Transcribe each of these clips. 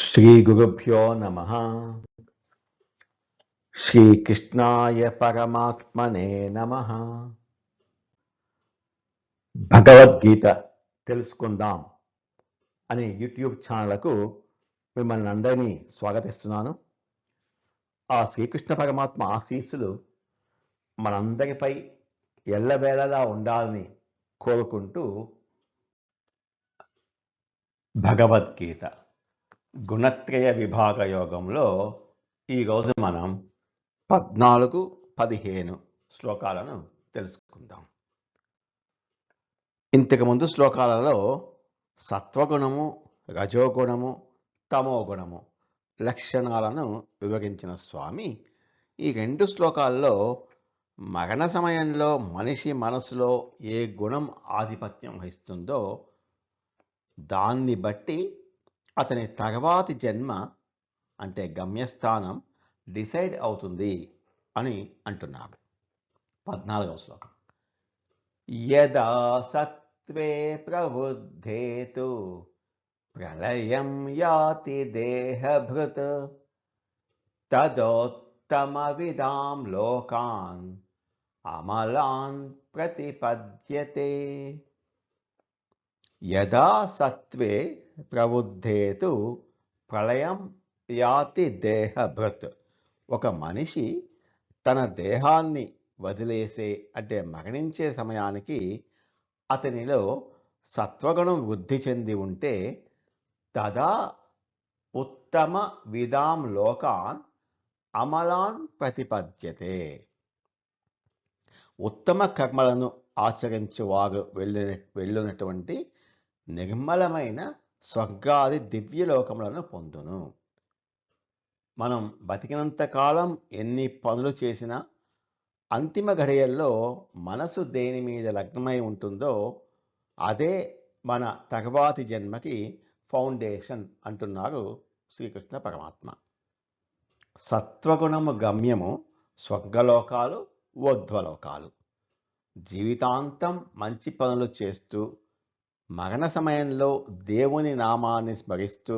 శ్రీగురుభ్యో నమః. శ్రీకృష్ణాయ పరమాత్మనే నమః. భగవద్గీత తెలుసుకుందాం అనే యూట్యూబ్ ఛానల్కు మిమ్మల్ని అందరినీ స్వాగతిస్తున్నాను. ఆ శ్రీకృష్ణ పరమాత్మ ఆశీస్సులు మనందరిపై ఎల్లవేళలా ఉండాలని కోరుకుంటూ భగవద్గీత గుణత్రయ విభాగ యోగంలో ఈరోజు మనం 14-15 శ్లోకాలను తెలుసుకుందాం. ఇంతకుముందు శ్లోకాలలో సత్వగుణము, రజోగుణము, తమోగుణము లక్షణాలను వివరించిన స్వామి ఈ 2 శ్లోకాల్లో మరణ సమయంలో మనిషి మనసులో ఏ గుణం ఆధిపత్యం వహిస్తుందో దాన్ని బట్టి అతని తర్వాతి జన్మ అంటే గమ్యస్థానం డిసైడ్ అవుతుంది అని అంటున్నారు. 14వ శ్లోకం. యదా సత్వే ప్రవృద్ధేతు ప్రళయం యాతి దేహభృత్ తదోత్తమవిదాం లోకాన్ అమలాన్ ప్రతిపద్యతే. యదా సత్వే ప్రవృద్ధేతు ప్రళయం యాతి దేహభృత్. ఒక మనిషి తన దేహాన్ని వదిలేసే అంటే మరణించే సమయానికి అతనిలో సత్వగుణం వృద్ధి చెంది ఉంటే తదా ఉత్తమ విదాం లోకాన్ అమలాన్ ప్రతిపద్యతే. ఉత్తమ కర్మలను ఆచరించువారు వెళ్ళినటువంటి నిర్మలమైన స్వర్గాది దివ్యలోకములను పొందును. మనం బతికినంత కాలం ఎన్ని పనులు చేసినా అంతిమ ఘడియల్లో మనసు దేని మీద లగ్నమై ఉంటుందో అదే మన తర్వాతి జన్మకి ఫౌండేషన్ అంటున్నారు శ్రీకృష్ణ పరమాత్మ. సత్వగుణము గమ్యము స్వర్గలోకాలు, ఊర్ధ్వలోకాలు. జీవితాంతం మంచి పనులు చేస్తూ మరణ సమయంలో దేవుని నామాన్ని స్మరిస్తూ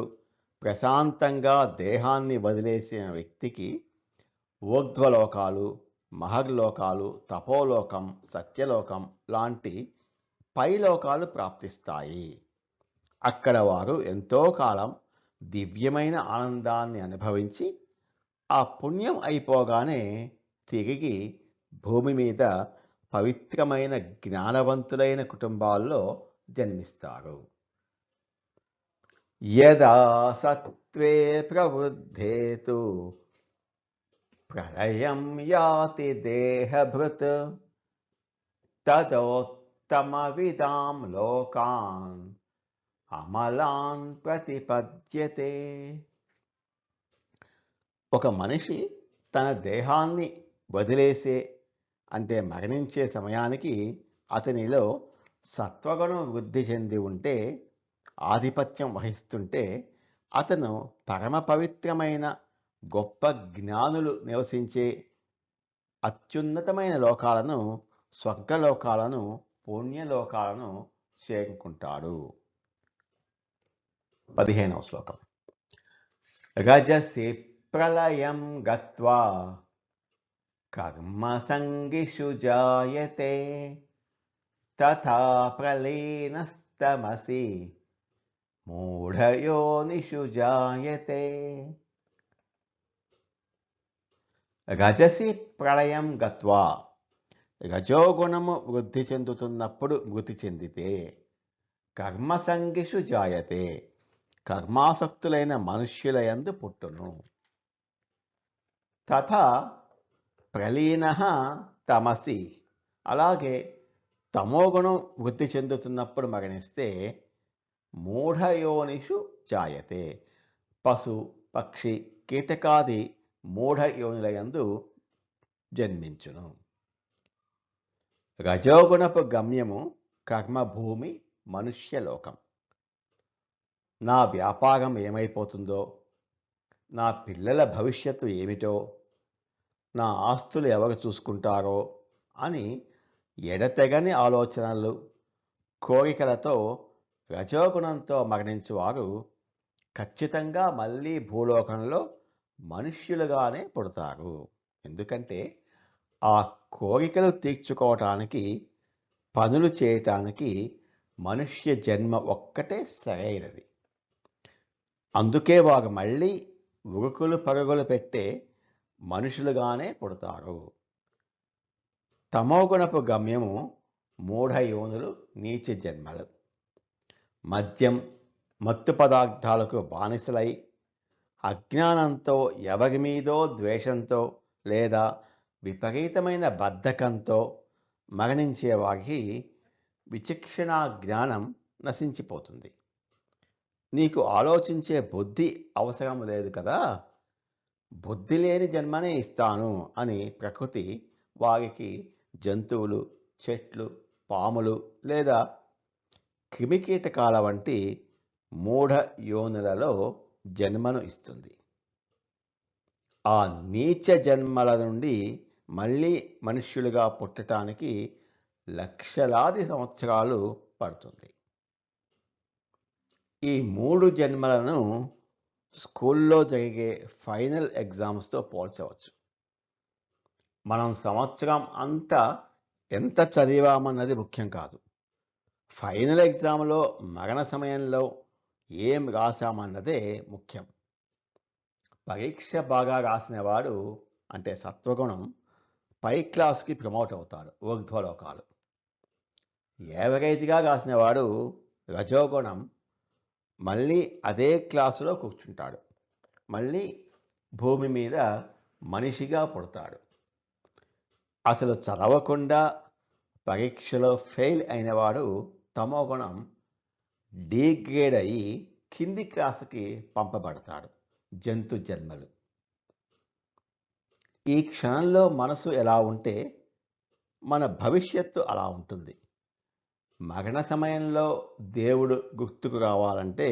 ప్రశాంతంగా దేహాన్ని వదిలేసిన వ్యక్తికి ఊర్ధ్వలోకాలు, మహర్లోకాలు, తపోలోకం, సత్యలోకం లాంటి పైలోకాలు ప్రాప్తిస్తాయి. అక్కడ వారు ఎంతో కాలం దివ్యమైన ఆనందాన్ని అనుభవించి ఆ పుణ్యం అయిపోగానే తిరిగి భూమి మీద పవిత్రమైన జ్ఞానవంతులైన కుటుంబాల్లో జన్మిస్తారు. యదా సత్వే ప్రవృద్ధేతు ప్రళయం యాతి దేహభృత్ తదోత్తమవిదాం లోకాన్ అమలాన్ ప్రతిపద్యతే. ఒక మనిషి తన దేహాన్ని వదిలేసే అంటే మరణించే సమయానికి అతనిలో సత్వగుణం వృద్ధి చెంది ఉంటే, ఆధిపత్యం వహిస్తుంటే అతను పరమ పవిత్రమైన గొప్ప జ్ఞానులు నివసించే అత్యున్నతమైన లోకాలను, స్వర్గలోకాలను, పుణ్యలోకాలను చేరుకుంటాడు. 15వ శ్లోకం. రజసి ప్రళయం గత్వా కర్మ సంగిషు జాయతే తథా ప్రలీనస్తమసి మూఢయోనిషు జాయతే. రజసి ప్రళయం గత్వా. రజోగుణము వృద్ధి చెందుతున్నప్పుడు మృతి చెందితే కర్మసంగిషు జాయతే. కర్మాసక్తులైన మనుష్యుల యందు పుట్టును. తథా ప్రలీనః తమసి. అలాగే తమోగుణం వృద్ధి చెందుతున్నప్పుడు మరణిస్తే మూఢయోనిషు జాయతే. పశు, పక్షి, కీటకాది మూఢయోనులయందు జన్మించును. రజోగుణపు గమ్యము కర్మభూమి, మనుష్యలోకం. నా వ్యాపారం ఏమైపోతుందో, నా పిల్లల భవిష్యత్తు ఏమిటో, నా ఆస్తులు ఎవరు చూసుకుంటారో అని ఎడతెగని ఆలోచనలు, కోరికలతో రజోగుణంతో మరణించువారు ఖచ్చితంగా మళ్ళీ భూలోకంలో మనుష్యులుగానే పుడతారు. ఎందుకంటే ఆ కోరికలు తీర్చుకోవటానికి, పనులు చేయటానికి మనుష్య జన్మ ఒక్కటే సరైనది. అందుకే వారు మళ్ళీ ఉరుకులు పరుగులు పెట్టే మనుషులుగానే పుడతారు. తమోగుణపు గమ్యము మూఢ యోనులు, నీచ జన్మలు. మద్యం, మత్తు పదార్థాలకు బానిసలై అజ్ఞానంతో ఎవరి మీదో ద్వేషంతో లేదా విపరీతమైన బద్ధకంతో మరణించే వారికి విచక్షణ జ్ఞానం నశించిపోతుంది. నీకు ఆలోచించే బుద్ధి అవసరం లేదు కదా, బుద్ధి లేని జన్మనే ఇస్తాను అని ప్రకృతి వారికి జంతువులు, చెట్లు, పాములు లేదా క్రిమికీటకాల వంటి మూఢ యోనులలో జన్మను ఇస్తుంది. ఆ నీచ జన్మల నుండి మళ్ళీ మనుష్యులుగా పుట్టడానికి లక్షలాది సంవత్సరాలు పడుతుంది. ఈ 3 జన్మలను స్కూల్లో జరిగే ఫైనల్ ఎగ్జామ్స్తో పోల్చవచ్చు. మనం సంవత్సరం అంతా ఎంత చదివామన్నది ముఖ్యం కాదు. ఫైనల్ ఎగ్జామ్లో మరణ సమయంలో ఏం రాశామన్నదే ముఖ్యం. పరీక్ష బాగా రాసినవాడు అంటే సత్వగుణం పై క్లాస్కి ప్రమోట్ అవుతాడు, ఊర్ధ్వలోకాలు. యావరేజ్గా రాసినవాడు రజోగుణం మళ్ళీ అదే క్లాసులో కూర్చుంటాడు, మళ్ళీ భూమి మీద మనిషిగా పుడతాడు. అసలు చదవకుండా పరీక్షలో ఫెయిల్ అయినవాడు తమోగుణం డీగ్రేడ్ అయ్యి కింది క్లాసుకి పంపబడతాడు, జంతు జన్మలు. ఈ క్షణంలో మనసు ఎలా ఉంటే మన భవిష్యత్తు అలా ఉంటుంది. మరణ సమయంలో దేవుడు గుర్తుకు రావాలంటే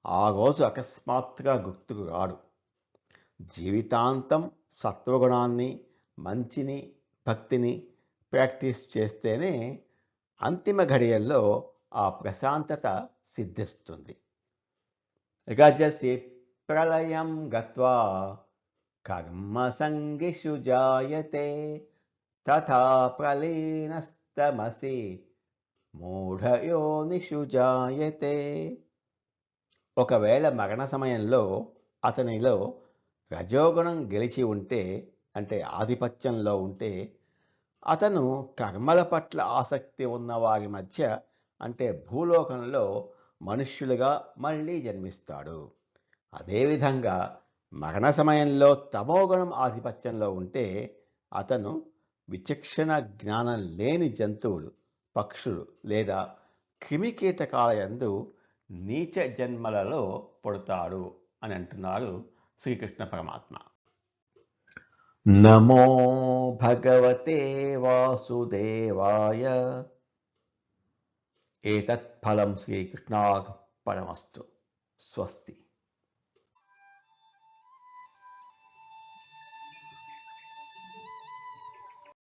ఆ రోజు అకస్మాత్తుగా గుర్తుకు రాడు. జీవితాంతం సత్వగుణాన్ని, మంచిని, భక్తిని ప్రాక్టీస్ చేస్తేనే అంతిమ ఘడియల్లో ఆ ప్రశాంతత సిద్ధిస్తుంది. రజసి ప్రళయం గత్వా కర్మ సంగిషు జాయతే తథా ప్రలీనస్తమసి మూఢయోనిషు జాయతే. ఒకవేళ మరణ సమయంలో అతనిలో రజోగుణం గెలిచి ఉంటే, అంటే ఆధిపత్యంలో ఉంటే, అతను కర్మల పట్ల ఆసక్తి ఉన్న వారి మధ్య అంటే భూలోకంలో మనుష్యులుగా మళ్ళీ జన్మిస్తాడు. అదేవిధంగా మరణ సమయంలో తమోగుణం ఆధిపత్యంలో ఉంటే అతను విచక్షణ జ్ఞానం లేని జంతువులు, పక్షులు లేదా క్రిమికీటకాల యందు నీచ జన్మలలో పుడతాడు అని అంటున్నారు శ్రీకృష్ణ పరమాత్మ. నమో భగవతే వాసుదేవాయ. ఏతత్ ఫలం శ్రీకృష్ణార్పణమస్తు. స్వస్తి.